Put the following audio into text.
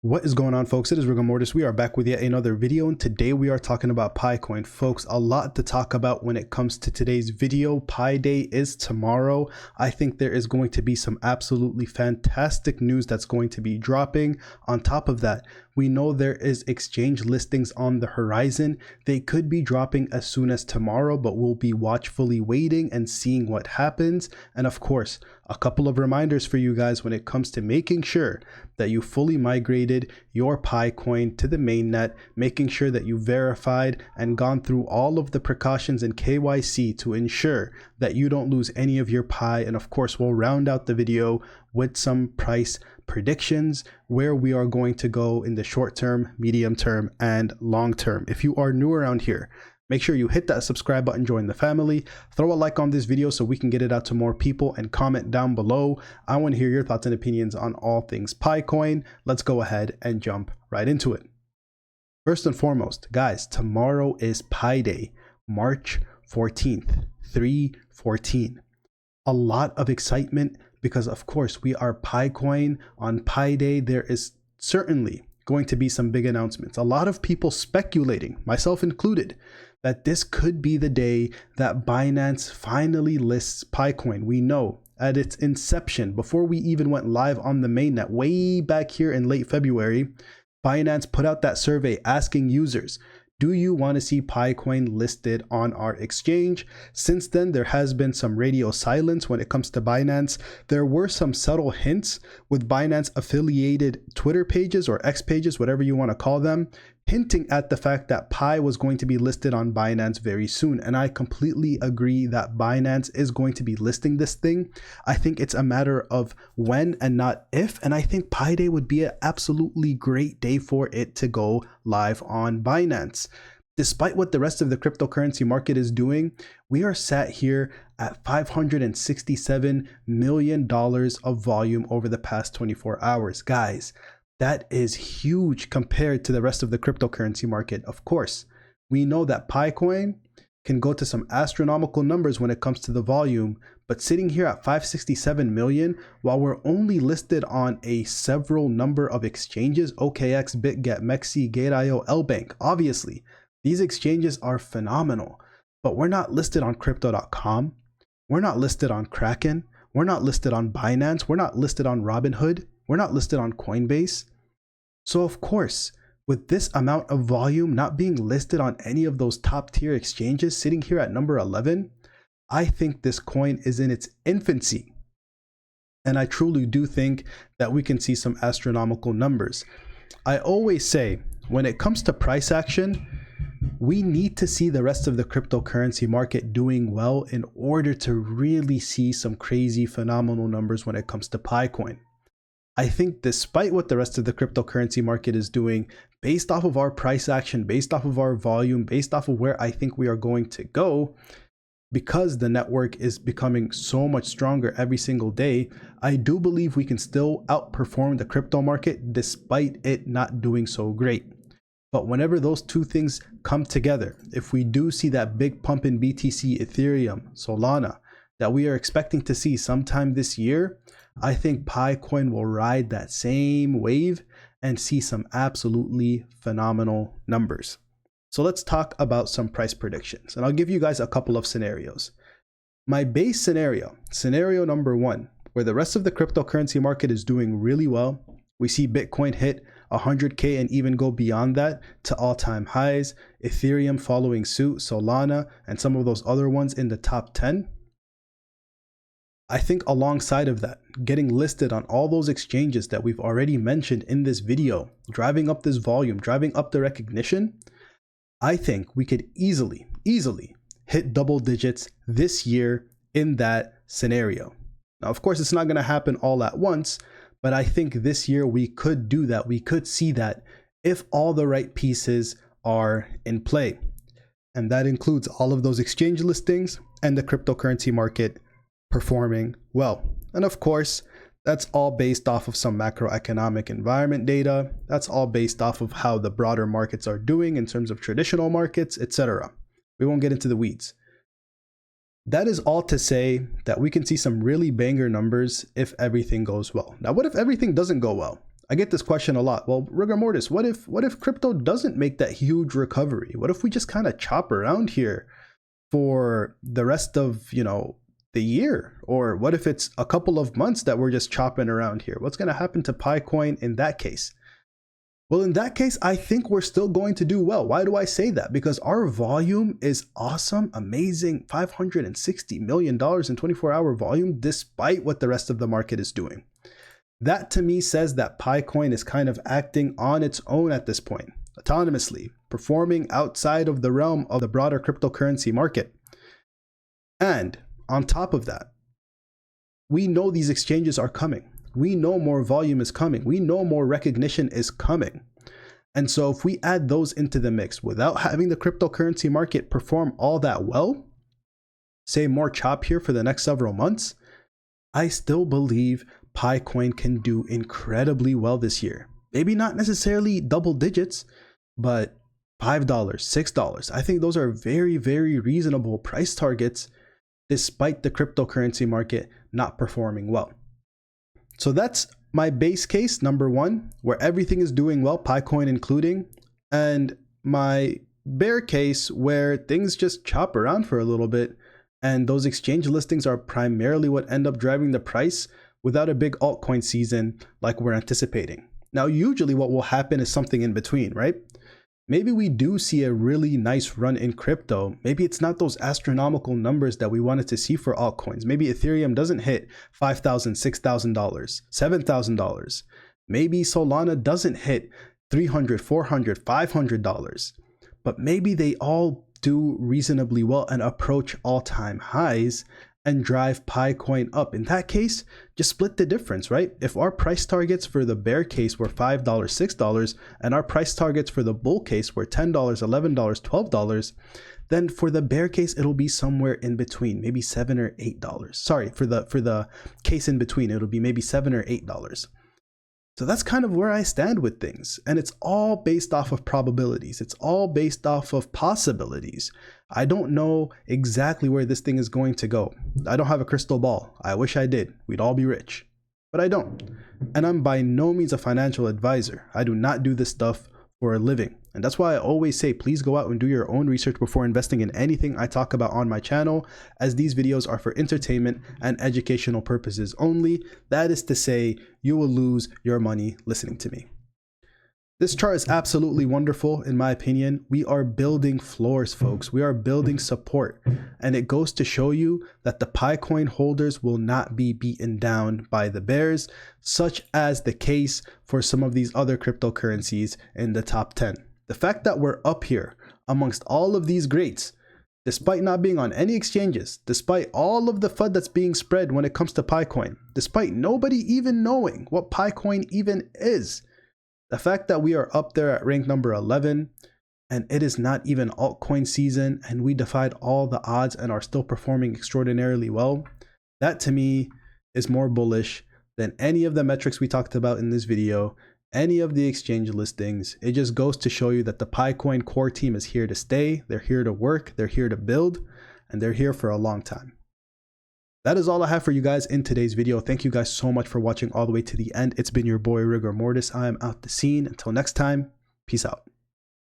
What is going on, folks? It is Rigor Mortis. We are back with yet another video, and today we are talking about Pi Coin. Folks, a lot to talk about when it comes to today's video. Pi Day is tomorrow. I think there is going to be some absolutely fantastic news that's going to be dropping. On top of that, we know there is exchange listings on the horizon. They could be dropping as soon as tomorrow, but we'll be watchfully waiting and seeing what happens. And of course, a couple of reminders for you guys when it comes to making sure that you fully migrated your Pi coin to the mainnet, making sure that you verified and gone through all of the precautions and KYC to ensure that you don't lose any of your Pi. And of course, we'll round out the video with some price predictions, where we are going to go in the short term, medium term, and long term. If you are new around here, make sure you hit that subscribe button, join the family, throw a like on this video so we can get it out to more people, and comment down below. I want to hear your thoughts and opinions on all things Pi coin. Let's go ahead and jump right into it. First and foremost, guys, tomorrow is Pi Day, March 14th, 3/14. A lot of excitement because, of course, we are Pi coin. On Pi Day, there is certainly going to be some big announcements. A lot of people speculating, myself included, that this could be the day that Binance finally lists Pi coin. We know at its inception, before we even went live on the mainnet, way back here in late February, Binance put out that survey asking users, do you want to see Pi coin listed on our exchange? Since then, there has been some radio silence when it comes to Binance. There were some subtle hints with Binance affiliated Twitter pages or X pages, whatever you want to call them, hinting at the fact that Pi was going to be listed on Binance very soon. And I completely agree that Binance is going to be listing this thing. I think it's a matter of when and not if. And I think Pi Day would be an absolutely great day for it to go live on Binance. Despite what the rest of the cryptocurrency market is doing, we are sat here at $567 million of volume over the past 24 hours. Guys, that is huge compared to the rest of the cryptocurrency market. Of course, we know that Pi coin can go to some astronomical numbers when it comes to the volume, but sitting here at 567 million, while we're only listed on a several number of exchanges, OKX, BitGet, Mexi, Gate.io, LBank, obviously, these exchanges are phenomenal, but we're not listed on crypto.com. We're not listed on Kraken. We're not listed on Binance. We're not listed on Robinhood. We're not listed on Coinbase. So of course, with this amount of volume not being listed on any of those top tier exchanges, sitting here at number 11, I think this coin is in its infancy. And I truly do think that we can see some astronomical numbers. I always say, when it comes to price action, we need to see the rest of the cryptocurrency market doing well in order to really see some crazy phenomenal numbers when it comes to Pi coin. I think despite what the rest of the cryptocurrency market is doing, based off of our price action, based off of our volume, based off of where I think we are going to go, because the network is becoming so much stronger every single day, I do believe we can still outperform the crypto market despite it not doing so great. But whenever those two things come together, if we do see that big pump in BTC, Ethereum, Solana, that we are expecting to see sometime this year, I think Pi coin will ride that same wave and see some absolutely phenomenal numbers. So let's talk about some price predictions, and I'll give you guys a couple of scenarios. My base scenario, scenario number one, where the rest of the cryptocurrency market is doing really well. We see Bitcoin hit 100K and even go beyond that to all-time highs, Ethereum following suit, Solana, and some of those other ones in the top 10. I think alongside of that, getting listed on all those exchanges that we've already mentioned in this video, driving up this volume, driving up the recognition, I think we could easily hit double digits this year in that scenario. Now, of course, it's not going to happen all at once, but I think this year we could do that. We could see that if all the right pieces are in play. And that includes all of those exchange listings and the cryptocurrency market performing well. And of course, that's all based off of some macroeconomic environment data. That's all based off of how the broader markets are doing in terms of traditional markets, etc. We won't get into the weeds. That is all to say that we can see some really banger numbers if everything goes well. Now, what if everything doesn't go well? I get this question a lot. Well, rigor mortis, what if crypto doesn't make that huge recovery? What if we just kind of chop around here for the rest of, the year? Or what if it's a couple of months that we're just chopping around here? What's going to happen to PiCoin in that case? Well, in that case, I think we're still going to do well. Why do I say that? Because our volume is awesome, amazing, $560 million in 24-hour volume, despite what the rest of the market is doing. That to me says that PiCoin is kind of acting on its own at this point, autonomously, performing outside of the realm of the broader cryptocurrency market. And on top of that, we know these exchanges are coming. We know more volume is coming. We know more recognition is coming. And so if we add those into the mix without having the cryptocurrency market perform all that well, say more chop here for the next several months, I still believe PiCoin can do incredibly well this year. Maybe not necessarily double digits, but $5, $6. I think those are very, very reasonable price targets despite the cryptocurrency market not performing well. So that's my base case, number one, where everything is doing well, PiCoin including, and my bear case where things just chop around for a little bit and those exchange listings are primarily what end up driving the price without a big altcoin season like we're anticipating. Now, usually what will happen is something in between, right? Maybe we do see a really nice run in crypto. Maybe it's not those astronomical numbers that we wanted to see for altcoins. Maybe Ethereum doesn't hit $5,000, $6,000, $7,000. Maybe Solana doesn't hit $300, $400, $500. But maybe they all do reasonably well and approach all-time highs and drive PiCoin up. In that case, just split the difference, right? If our price targets for the bear case were $5, $6, and our price targets for the bull case were $10, $11, $12, then for the bear case, it'll be somewhere in between, maybe $7 or $8. Sorry, for the case in between, it'll be maybe $7 or $8. So that's kind of where I stand with things. And it's all based off of probabilities. It's all based off of possibilities. I don't know exactly where this thing is going to go. I don't have a crystal ball. I wish I did. We'd all be rich. But I don't. And I'm by no means a financial advisor. I do not do this stuff for a living. And that's why I always say, please go out and do your own research before investing in anything I talk about on my channel, as these videos are for entertainment and educational purposes only. That is to say, you will lose your money listening to me. This chart is absolutely wonderful, in my opinion. We are building floors, folks. We are building support. And it goes to show you that the PiCoin holders will not be beaten down by the bears, such as the case for some of these other cryptocurrencies in the top 10. The fact that we're up here amongst all of these greats, despite not being on any exchanges, despite all of the FUD that's being spread when it comes to PiCoin, despite nobody even knowing what PiCoin even is, the fact that we are up there at rank number 11 and it is not even altcoin season and we defied all the odds and are still performing extraordinarily well, that to me is more bullish than any of the metrics we talked about in this video, any of the exchange listings. It just goes to show you that the PiCoin core team is here to stay. They're here to work. They're here to build, and they're here for a long time. That is all I have for you guys in today's video. Thank you guys so much for watching all the way to the end. It's been your boy Rigor Mortis. I am out the scene. Until next time, peace out.